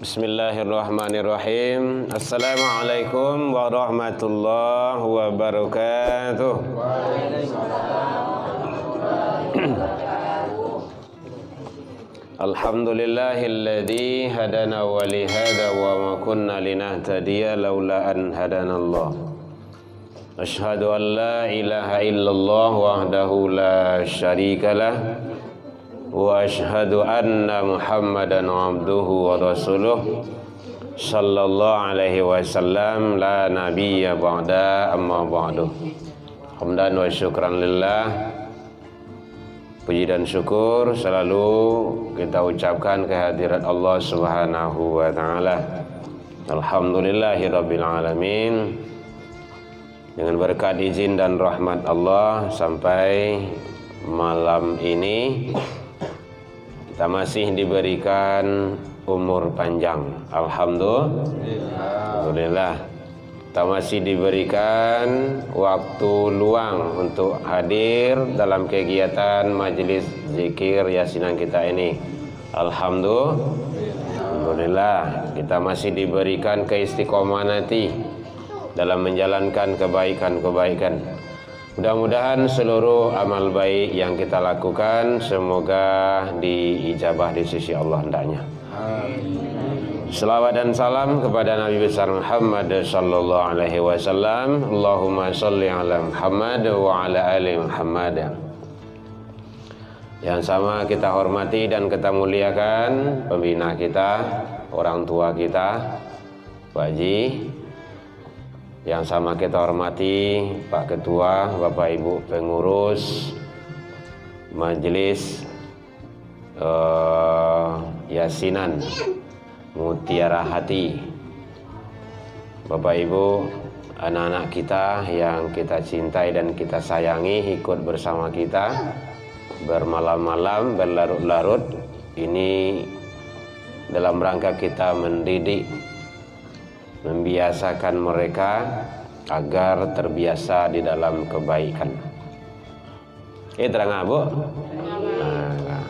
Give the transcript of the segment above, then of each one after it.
Bismillahirrahmanirrahim. Assalamualaikum warahmatullahi wabarakatuh. Alhamdulillahilladzi hadana wa li hada wa ma kunna linahtadiya laula an hadanallah. Asyhadu an la ilaha illallah wahdahu la syarikalah wa asyhadu anna Muhammadan abduhu wa rasuluh sallallahu alaihi wasallam la nabiyya ba'da amma ba'du. Hamdan wa syukran lillah. Puji dan syukur selalu kita ucapkan kehadirat Allah Subhanahu wa taala. Alhamdulillahirabbil alamin. Dengan berkat izin dan rahmat Allah sampai malam ini kita masih diberikan umur panjang. Alhamdulillah. Kita masih diberikan waktu luang untuk hadir dalam kegiatan majelis zikir yasinan kita ini. Alhamdulillah. Kita masih diberikan keistiqomanati dalam menjalankan kebaikan-kebaikan. Mudah-mudahan seluruh amal baik yang kita lakukan semoga diijabah di sisi Allah hendaknya. Selawat dan salam kepada Nabi besar Muhammad sallallahu alaihi wasallam. Allahumma shalli ala Muhammad wa ala ali Muhammad. Yang sama kita hormati dan kita muliakan pembina kita, orang tua kita, Pak Haji. Yang sama kita hormati Pak Ketua, Bapak Ibu pengurus Majelis Yasinan Mutiara Hati, Bapak Ibu, anak-anak kita yang kita cintai dan kita sayangi ikut bersama kita bermalam-malam, berlarut-larut ini dalam rangka kita mendidik, membiasakan mereka agar terbiasa di dalam kebaikan. Terang Bu? Nah,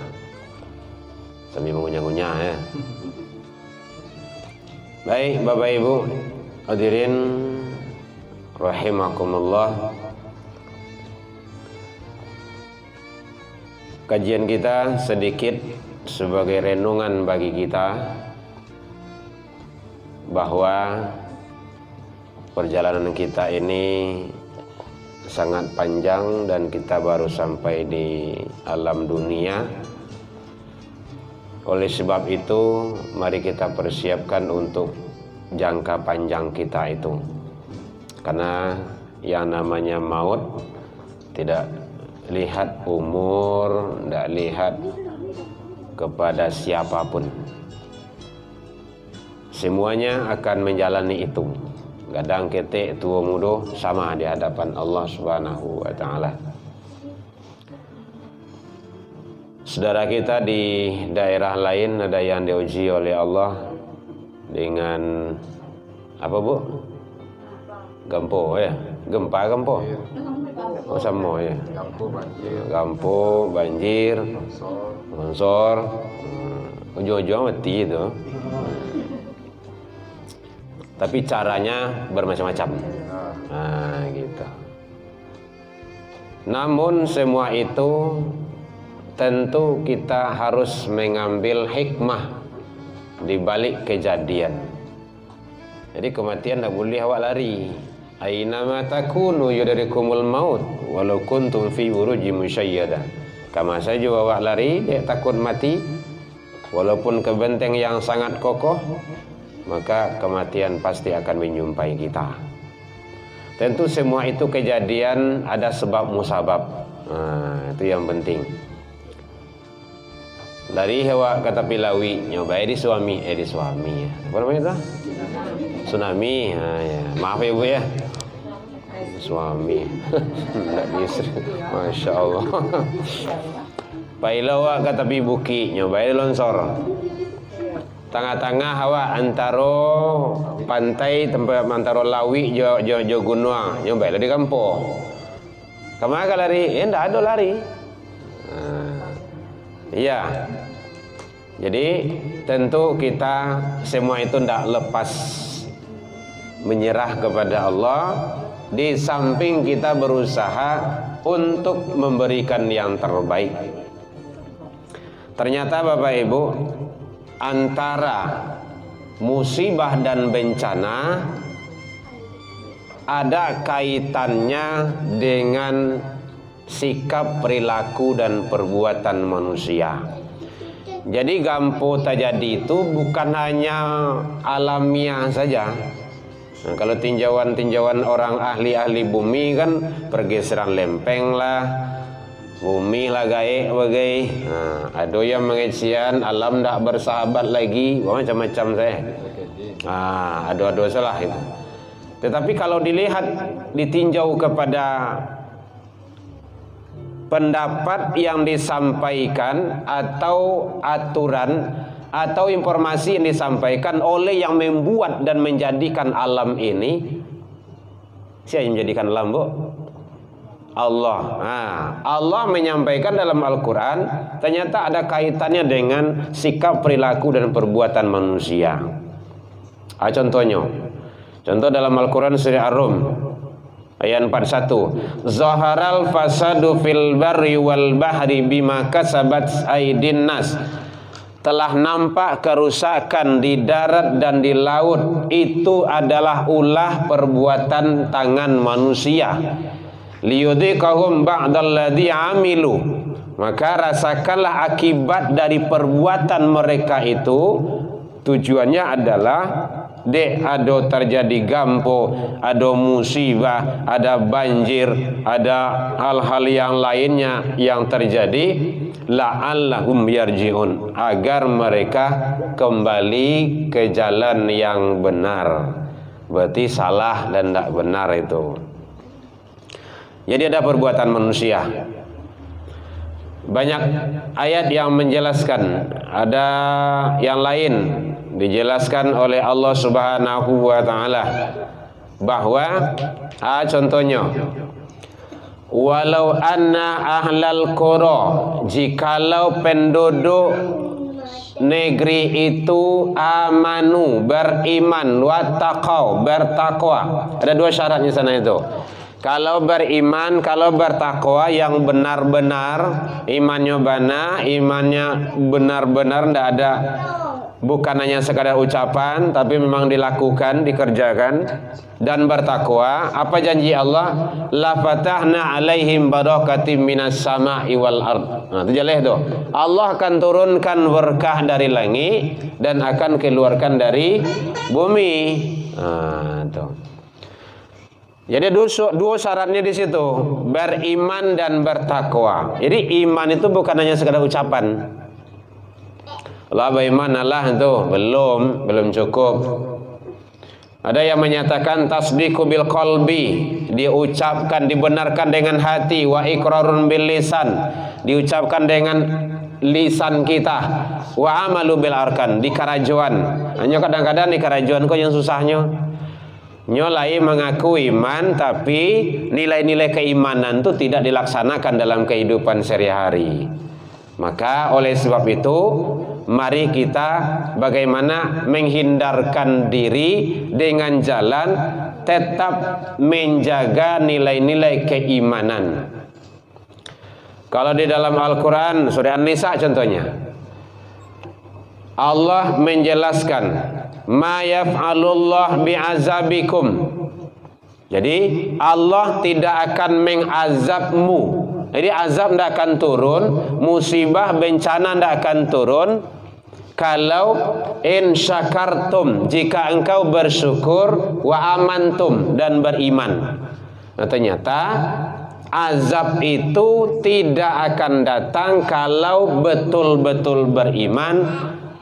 sambil mengunyah-ngunyah ya. Baik Bapak Ibu hadirin rahimakumullah. Kajian kita sedikit sebagai renungan bagi kita bahwa perjalanan kita ini sangat panjang dan kita baru sampai di alam dunia. Oleh sebab itu mari kita persiapkan untuk jangka panjang kita itu. Karena yang namanya maut tidak lihat umur, tidak lihat kepada siapapun. Semuanya akan menjalani itu. Gadang ketek tua muda sama di hadapan Allah Subhanahu wa taala. Saudara kita di daerah lain ada yang diuji oleh Allah dengan apa Bu? Gempa ya? Gempa. Oh sama ya. Gempa, banjir, longsor. Ujung-ujung mati itu. Tapi caranya bermacam-macam. Nah, gitu. Namun semua itu tentu kita harus mengambil hikmah di balik kejadian. Jadi kematian tidak boleh awak lari. Aina ma takunu yudrikumul maut walau kuntum fi burujin musyayyadah. Kama saja awak lari dia takut mati walaupun ke benteng yang sangat kokoh, maka kematian pasti akan menjumpai kita. Tentu semua itu kejadian ada sebab musabab. Nah, itu yang penting. Dari hewa kata pilawi nyoba di suami ya. Apa namanya itu? Tsunami. Nah, ya. Maaf ya Bu ya. Suami. Enggak bisa. Masya Allah. Pailawa kata bibuki nyoba di longsor. Tengah-tengah hawa antara pantai tempat antara lawi jo gunung nyoba di kampung. Kemana lari? Enggak ada lari. Iya. Jadi tentu kita semua itu tidak lepas menyerah kepada Allah, di samping kita berusaha untuk memberikan yang terbaik. Ternyata Bapak Ibu, antara musibah dan bencana ada kaitannya dengan sikap, perilaku dan perbuatan manusia. Jadi gampo terjadi itu bukan hanya alamiah saja. Nah, kalau tinjauan orang ahli-ahli bumi kan pergeseran lempeng lah, bumi lah gaek bagai. Nah, ada yang mengecian alam tak bersahabat lagi, macam-macam saya. Ada salah itu. Tetapi kalau dilihat, ditinjau kepada pendapat yang disampaikan atau aturan atau informasi yang disampaikan oleh yang membuat dan menjadikan alam ini, siapa yang menjadikan alam, Bu? Allah. Allah menyampaikan dalam Al-Quran, ternyata ada kaitannya dengan sikap, perilaku dan perbuatan manusia. Contoh dalam Al-Quran surah Ar-Rum ayat 41, zaharal fasadu fil barri wal bahri bima kasabat aydin nas. Telah nampak kerusakan di darat dan di laut, itu adalah ulah perbuatan tangan manusia. Liyudhiqahum ba'dalladzi amilu, maka rasakanlah akibat dari perbuatan mereka itu. Tujuannya adalah ada terjadi gampo, ada musibah, ada banjir, ada hal-hal yang lainnya yang terjadi, la'allahum yarji'un, agar mereka kembali ke jalan yang benar. Berarti salah dan tidak benar itu. Jadi ada perbuatan manusia. Banyak ayat yang menjelaskan, ada yang lain dijelaskan oleh Allah Subhanahu wa taala bahwa contohnya, walau anna ahlal qura, jikalau penduduk negeri itu amanu, beriman, wattaqau, bertakwa. Ada dua syaratnya sana itu. Kalau beriman, kalau bertakwa yang benar-benar, imannya benar-benar tidak ada, bukan hanya sekadar ucapan, tapi memang dilakukan, dikerjakan, dan bertakwa. Apa janji Allah? La fatahna alaihim barakatim minas sama'i wal ard. Nah, itu jelas tuh. Allah akan turunkan berkah dari langit dan akan keluarkan dari bumi. Nah, tuh. Jadi dua syaratnya di situ, beriman dan bertakwa. Jadi iman itu bukan hanya sekadar ucapan. Allah beriman, Allah itu belum cukup. Ada yang menyatakan tasdiqu bil qalbi, diucapkan, dibenarkan dengan hati, wa iqrarun bil lisan, diucapkan dengan lisan kita, wa amalu bil arkan, di karajuan. Hanya kadang-kadang di karajuan kok yang susahnya. Nyolai mengaku iman, tapi nilai-nilai keimanan itu tidak dilaksanakan dalam kehidupan sehari-hari. Maka oleh sebab itu, mari kita bagaimana menghindarkan diri dengan jalan tetap menjaga nilai-nilai keimanan. Kalau di dalam Al-Quran surah An-Nisa contohnya, Allah menjelaskan ma yaf'alullah bi'azabikum. Jadi Allah tidak akan mengazabmu. Jadi azab tidak akan turun, musibah, bencana tidak akan turun kalau in syakartum, jika engkau bersyukur, wa amantum, dan beriman. Nah, ternyata azab itu tidak akan datang kalau betul-betul beriman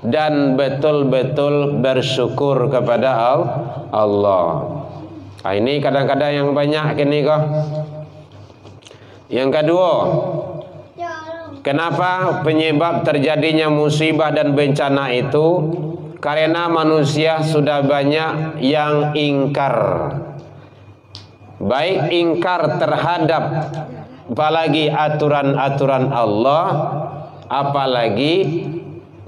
dan betul-betul bersyukur kepada Allah. Nah, ini kadang-kadang yang banyak ini kok. Yang kedua, kenapa penyebab terjadinya musibah dan bencana itu? Karena manusia sudah banyak yang ingkar. Baik ingkar terhadap apalagi aturan-aturan Allah, apalagi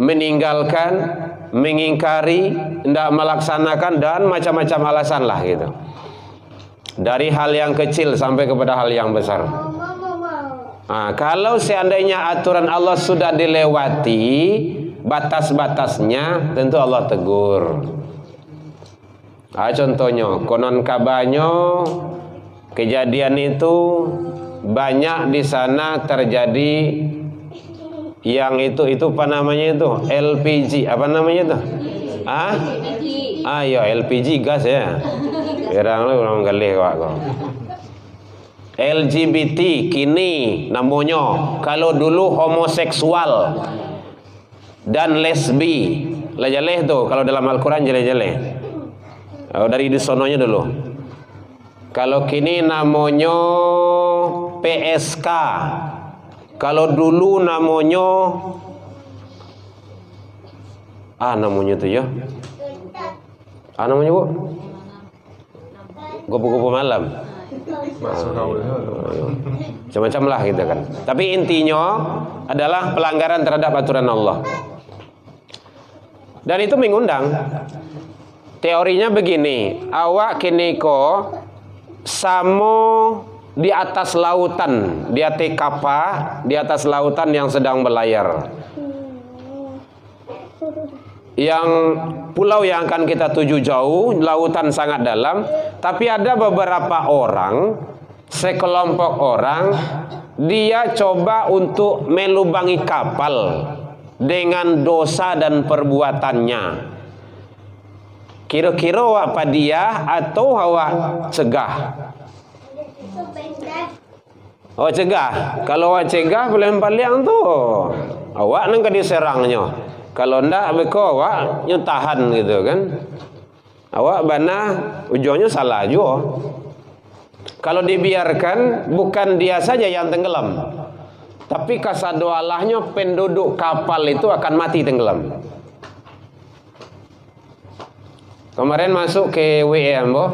meninggalkan, mengingkari, tidak melaksanakan, dan macam-macam alasan lah gitu. Dari hal yang kecil sampai kepada hal yang besar. Nah, kalau seandainya aturan Allah sudah dilewati batas-batasnya, tentu Allah tegur. Contohnya, konon kabarnya kejadian itu banyak di sana terjadi yang itu apa namanya itu? LPG, apa namanya itu? Ya LPG gas ya. Orang lu orang galih kok. LGBT kini namanya, kalau dulu homoseksual dan lesbi. Jeleh tuh kalau dalam Al-Qur'an jeleh-jeleh. Dari di sononya dulu. Kalau kini namanya PSK. Kalau dulu namanya namanya tuh ya. Namanya Bu? Gopo-gopo malam. Macam-macam lah gitu kan. Tapi intinya adalah pelanggaran terhadap aturan Allah. Dan itu mengundang. Teorinya begini, awak kini ko samo di atas lautan, di atas kapal, di atas lautan yang sedang berlayar. Yang pulau yang akan kita tuju jauh, lautan sangat dalam, tapi ada beberapa orang, sekelompok orang, dia coba untuk melubangi kapal dengan dosa dan perbuatannya. Kira-kira awak padiah atau awak cegah? Awak cegah. Kalau awak cegah boleh baliang tu, awak nang diserangnya. Kalau ndak beko awak nyutahan gitu kan. Awak bana ujungnya salah juga. Kalau dibiarkan, bukan dia saja yang tenggelam, tapi kasadoalahnya penduduk kapal itu akan mati tenggelam. Kemarin masuk ke WA Mbok.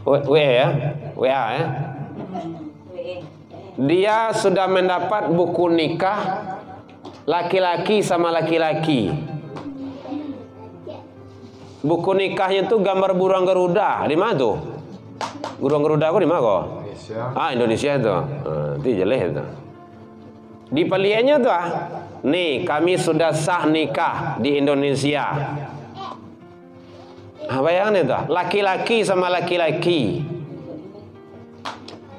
WA ya? WA ya? Dia sudah mendapat buku nikah laki-laki sama laki-laki. Buku nikahnya tuh gambar burung Garuda. Di mana tuh? Burung Garuda aku di mana kok? Indonesia. Indonesia itu. Itu jelek itu. Di paliannya tuh nih, kami sudah sah nikah di Indonesia. Bayangkan itu, laki-laki sama laki-laki.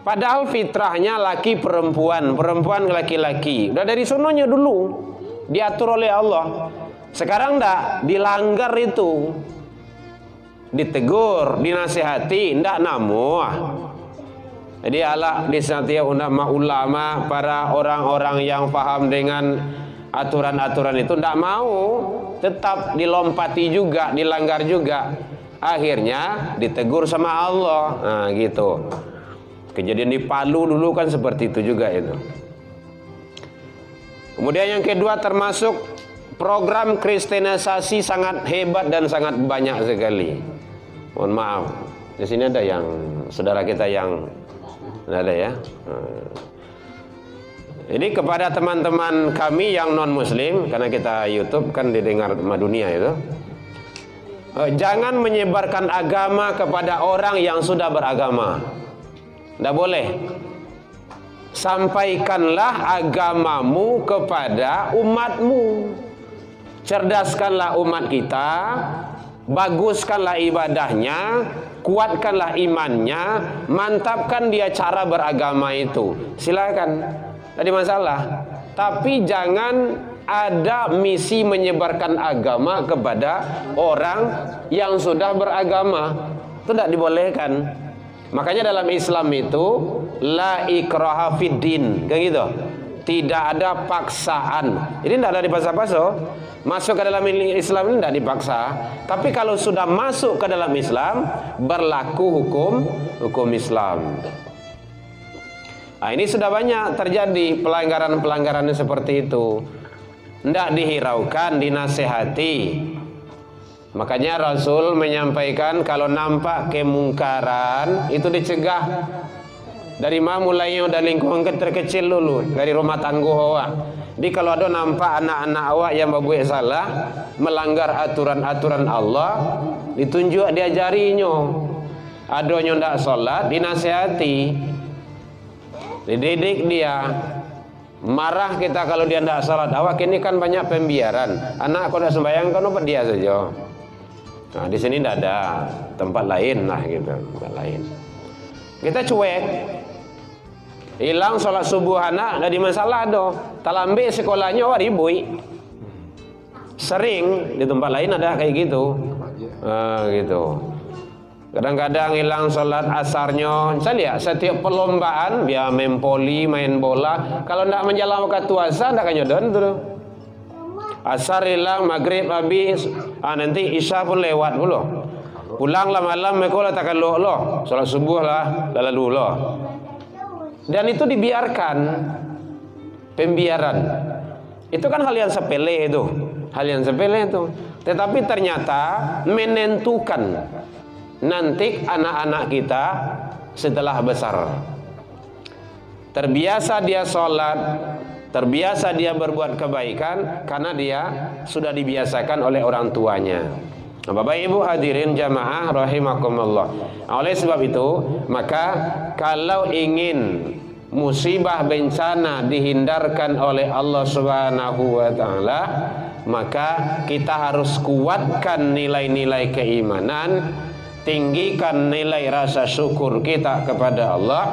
Padahal fitrahnya laki perempuan, perempuan laki-laki. Udah dari sononya dulu diatur oleh Allah. Sekarang ndak dilanggar itu, ditegur, dinasihati, ndak namu. Jadi Allah disnati ulama, para orang-orang yang paham dengan aturan-aturan itu ndak mau, tetap dilompati juga, dilanggar juga. Akhirnya ditegur sama Allah. Nah, gitu. Kejadian di Palu dulu kan seperti itu juga itu. Kemudian yang kedua, termasuk program kristenisasi sangat hebat dan sangat banyak sekali. Mohon maaf, di sini ada yang saudara kita yang ada ya. Jadi kepada teman-teman kami yang non muslim, karena kita YouTube kan didengar sama dunia itu, jangan menyebarkan agama kepada orang yang sudah beragama. Tidak boleh. Sampaikanlah agamamu kepada umatmu. Cerdaskanlah umat kita, baguskanlah ibadahnya, kuatkanlah imannya, mantapkan dia cara beragama itu. Silakan, tadi masalah. Tapi jangan ada misi menyebarkan agama kepada orang yang sudah beragama. Itu tidak dibolehkan. Makanya dalam Islam itu la ikraha fid din, kayak gitu. Tidak ada paksaan. Ini tidak ada dipaksa-paksa. Masuk ke dalam Islam ini tidak dipaksa. Tapi kalau sudah masuk ke dalam Islam, berlaku hukum Islam. Nah, ini sudah banyak terjadi pelanggaran-pelanggaran seperti itu. Tidak dihiraukan, dinasehati. Makanya Rasul menyampaikan kalau nampak kemungkaran itu dicegah. Dari mana mulainya dari lingkungan terkecil dulu, dari rumah tangga awak. Jadi kalau ada nampak anak-anak awak yang berbuat salah, melanggar aturan-aturan Allah, ditunjuk diajarinya. Adanya ndak sholat, dinasihati, dididik dia. Marah kita kalau dia ndak sholat. Awak ini kan banyak pembiaran. Anak kalau ndak sembahyang kan obat dia saja. Nah, di sini ndak ada, tempat lain lah gitu, tempat lain. Kita cuek. Hilang sholat subuh anak, dah di masalah doh. Talambe sekolahnya awak ribui. Sering di tempat lain ada kayak gitu. Gitu. Kadang-kadang hilang sholat asarnya. Saya lihat setiap perlombaan dia main poli, main bola. Kalau ndak menjalankan waktu asar ndak akan nyodon tuh. Asar hilang, maghrib habis, nanti isya pun lewat pula. Pulanglah malam mereka lah takkan loh. Sholat subuh lah, lalu loh. Dan itu dibiarkan, pembiaran. Itu kan hal yang sepele itu, Tetapi ternyata menentukan nanti anak-anak kita setelah besar. Terbiasa dia sholat, terbiasa dia berbuat kebaikan karena dia sudah dibiasakan oleh orang tuanya. Bapak Ibu hadirin jamaah rahimakumullah. Oleh sebab itu, maka kalau ingin musibah bencana dihindarkan oleh Allah Subhanahu wa taala, maka kita harus kuatkan nilai-nilai keimanan, tinggikan nilai rasa syukur kita kepada Allah,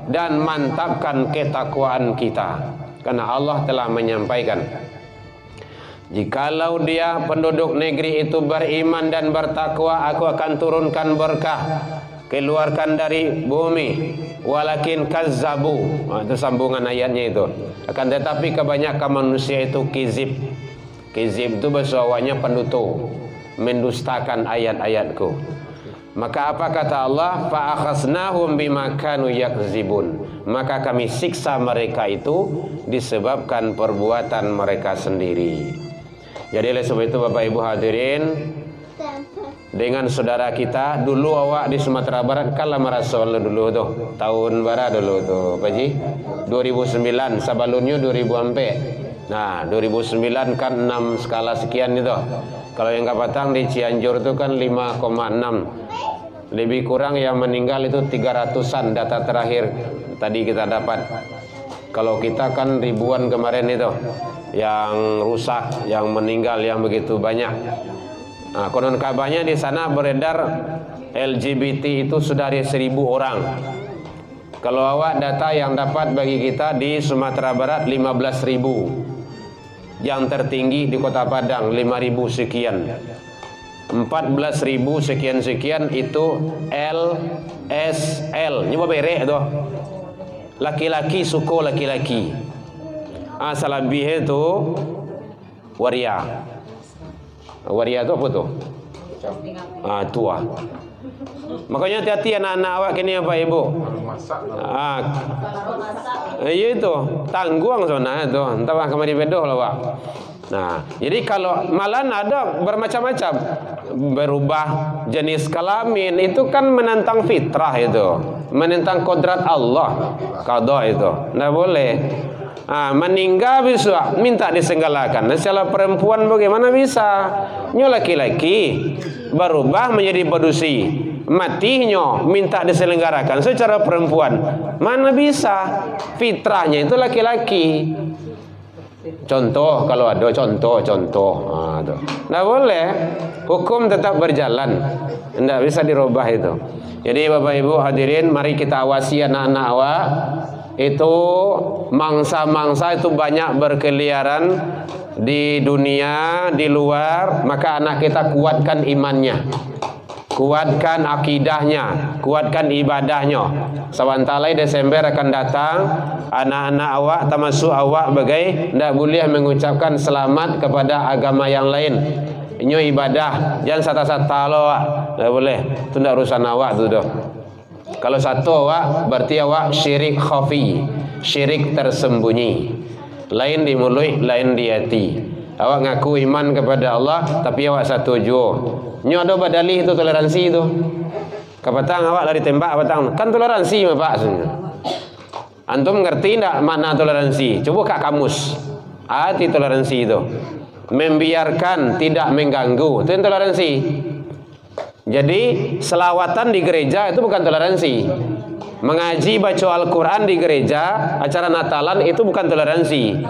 dan mantapkan ketakwaan kita. Karena Allah telah menyampaikan, jikalau dia penduduk negeri itu beriman dan bertakwa, aku akan turunkan berkah, keluarkan dari bumi. Walakin kazzabu, itu sambungan ayatnya itu. Akan tetapi kebanyakan manusia itu kizib. Kizib itu bahasa awalnya pendusta, mendustakan ayat-ayatku. Maka apa kata Allah? Fa akhasnahum bima kanu yakzibun. Maka kami siksa mereka itu disebabkan perbuatan mereka sendiri. Jadi oleh sebab itu Bapak Ibu hadirin, dengan saudara kita dulu awak di Sumatera Barat kalah merasol dulu tuh tahun bara dulu tuh Pak Ji 2009 sabalunnya 2000 ampe. Nah 2009 kan 6 skala sekian itu. Kalau yang kapatang di Cianjur itu kan 5,6. Lebih kurang yang meninggal itu 300-an data terakhir tadi kita dapat. Kalau kita kan ribuan kemarin itu yang rusak, yang meninggal, yang begitu banyak. Nah, konon kabarnya di sana beredar LGBT itu sudah ada 1.000 orang. Kalau awak data yang dapat bagi kita di Sumatera Barat 15.000. Yang tertinggi di Kota Padang 5.000 sekian. 14.000 sekian-sekian itu LSL. Ini apa berek tu? Laki-laki suku laki-laki. Salabih itu waria. Waria itu apa tu? Tua. Makanya hati-hati anak-anak awak kini apa ibu? Iya itu tangguang zona itu. Entah kemari bedoh lah pak. Nah, jadi kalau malah ada bermacam-macam berubah jenis kelamin itu kan menentang fitrah itu, menentang kodrat Allah, qada itu, nggak boleh. Meninggal bisa minta disenggalakan. Nah, secara perempuan bagaimana bisa? Nyo laki-laki berubah menjadi pedusi, matinya minta diselenggarakan secara perempuan. Mana bisa? Fitrahnya itu laki-laki. Contoh kalau ada contoh. Nggak boleh. Hukum tetap berjalan. Nggak bisa dirubah itu. Jadi Bapak Ibu hadirin, mari kita awasi anak-anak awak. Itu mangsa-mangsa itu banyak berkeliaran di dunia, di luar. Maka anak kita kuatkan imannya, kuatkan akidahnya, kuatkan ibadahnya. Sebentar Desember akan datang, anak-anak awak termasuk awak bagai tidak boleh mengucapkan selamat kepada agama yang lain. Ini ibadah, jangan sata-sata lo awak, tidak boleh. Itu tidak urusan awak tu doh. Kalau satu awak berarti awak syirik khafi, syirik tersembunyi. Lain di mulut, lain di hati. Awak ngaku iman kepada Allah tapi awak satu jo. Nyo ada badalih itu toleransi itu. Kapatang awak lari tembak kapatang kan toleransi Pak. Antum ngerti enggak makna toleransi? Coba kak kamus. Arti toleransi itu membiarkan, tidak mengganggu, itu yang toleransi. Jadi selawatan di gereja itu bukan toleransi. Mengaji baca Al-Quran di gereja, acara Natalan itu bukan toleransi.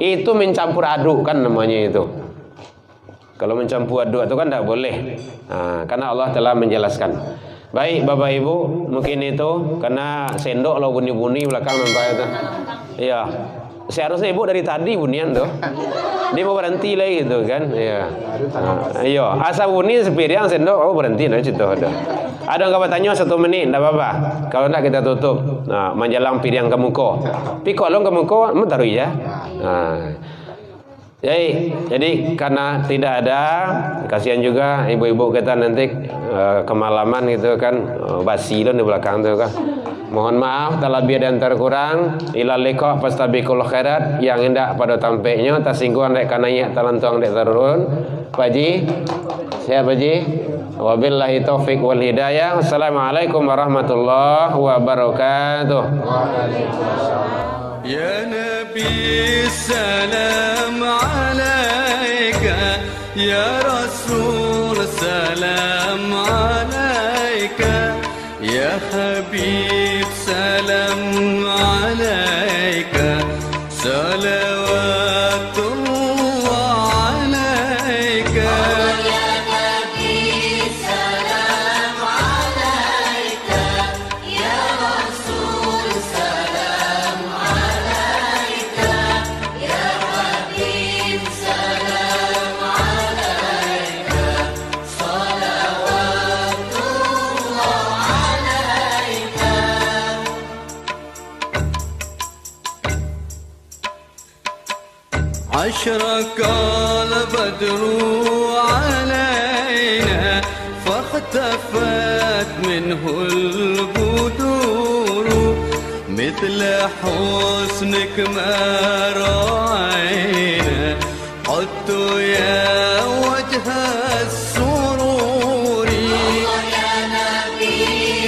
Itu mencampur aduk kan namanya itu. Kalau mencampur aduk itu kan tidak boleh. Nah, karena Allah telah menjelaskan. Baik Bapak Ibu, mungkin itu karena sendok lo bunyi-bunyi belakang nampak itu. Iya. Seharusnya ibu dari tadi bunian tuh. Dia mau berhenti lagi gitu kan. Iya. Iya, asa bunyi sepiring sendok oh berhenti nah situ ada. Ada nggak bertanya 1 menit enggak apa-apa. Kalau enggak kita tutup. Nah, menjelang piring ke muka. Pi kalau ke muka mau taruh ya. Nah. Jadi karena tidak ada, kasihan juga ibu-ibu kita nanti kemalaman gitu kan, basi di belakang tuh kan. Mohon maaf telah biar dan terkurang. Ila liqa fastabiqul khairat. Yang indah pada tampeknya tersinggung dek kananya talantuang dek turun. Pak Ji, siapa Pak Ji? Wabillahi taufik wal hidayah. Assalamualaikum warahmatullahi wabarakatuh. Ya Nabi salam alaika, ya Rasul salam alaika, ya Habib salam alaika, salawatullah alaika. Ya Nabi salam alaika, ya Rasul salam alaika, ya Habib salam alaika, salawatullah alaika. أشرق البدر علينا فاختفت منه البدور مثل حسنك ما رأينا قدت يا وجه السرور. يا نبي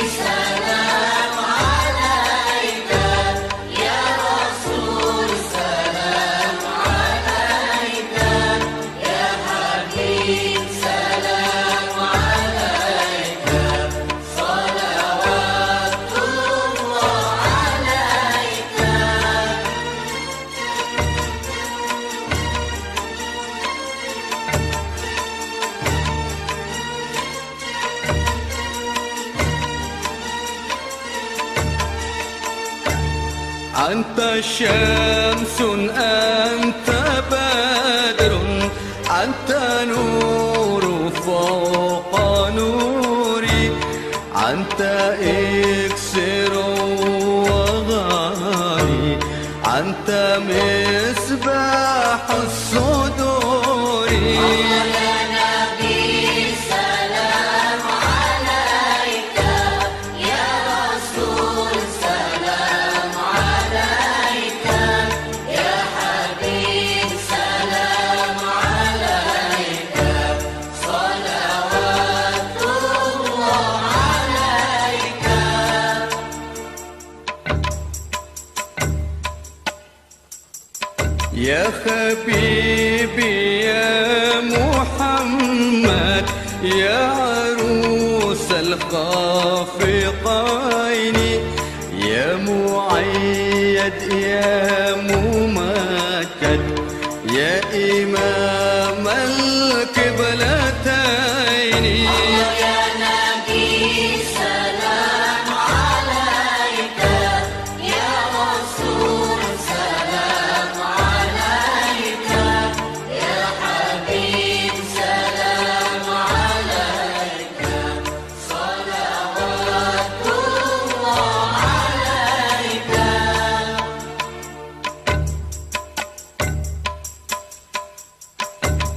سلام عليك، يا رسول سلام عليك، يا حبيب سلام عليك، صلوات الله عليك. أنت شمس أنت بدر أنت نور فوق نوري أنت إكسر وغالي أنت مصباح الصدور. يا نبي سلام عليك، يا رسول سلام عليك، يا حبيب سلام عليك، صلوات الله عليك. يا حبيبي يا محمد، يا عروس الخافقين، يا مؤيد يا ممجد، يا إمام القبلتين. يا نبي سلام عليك، يا رسول سلام عليك، يا حبيب سلام عليك، صلوات الله عليك.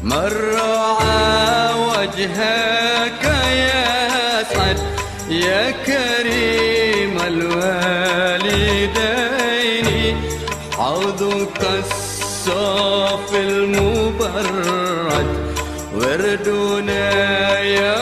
من رعى وجهك يسعد، يا كريم الوالدين، حوضك الصافي المبرد وردنا يا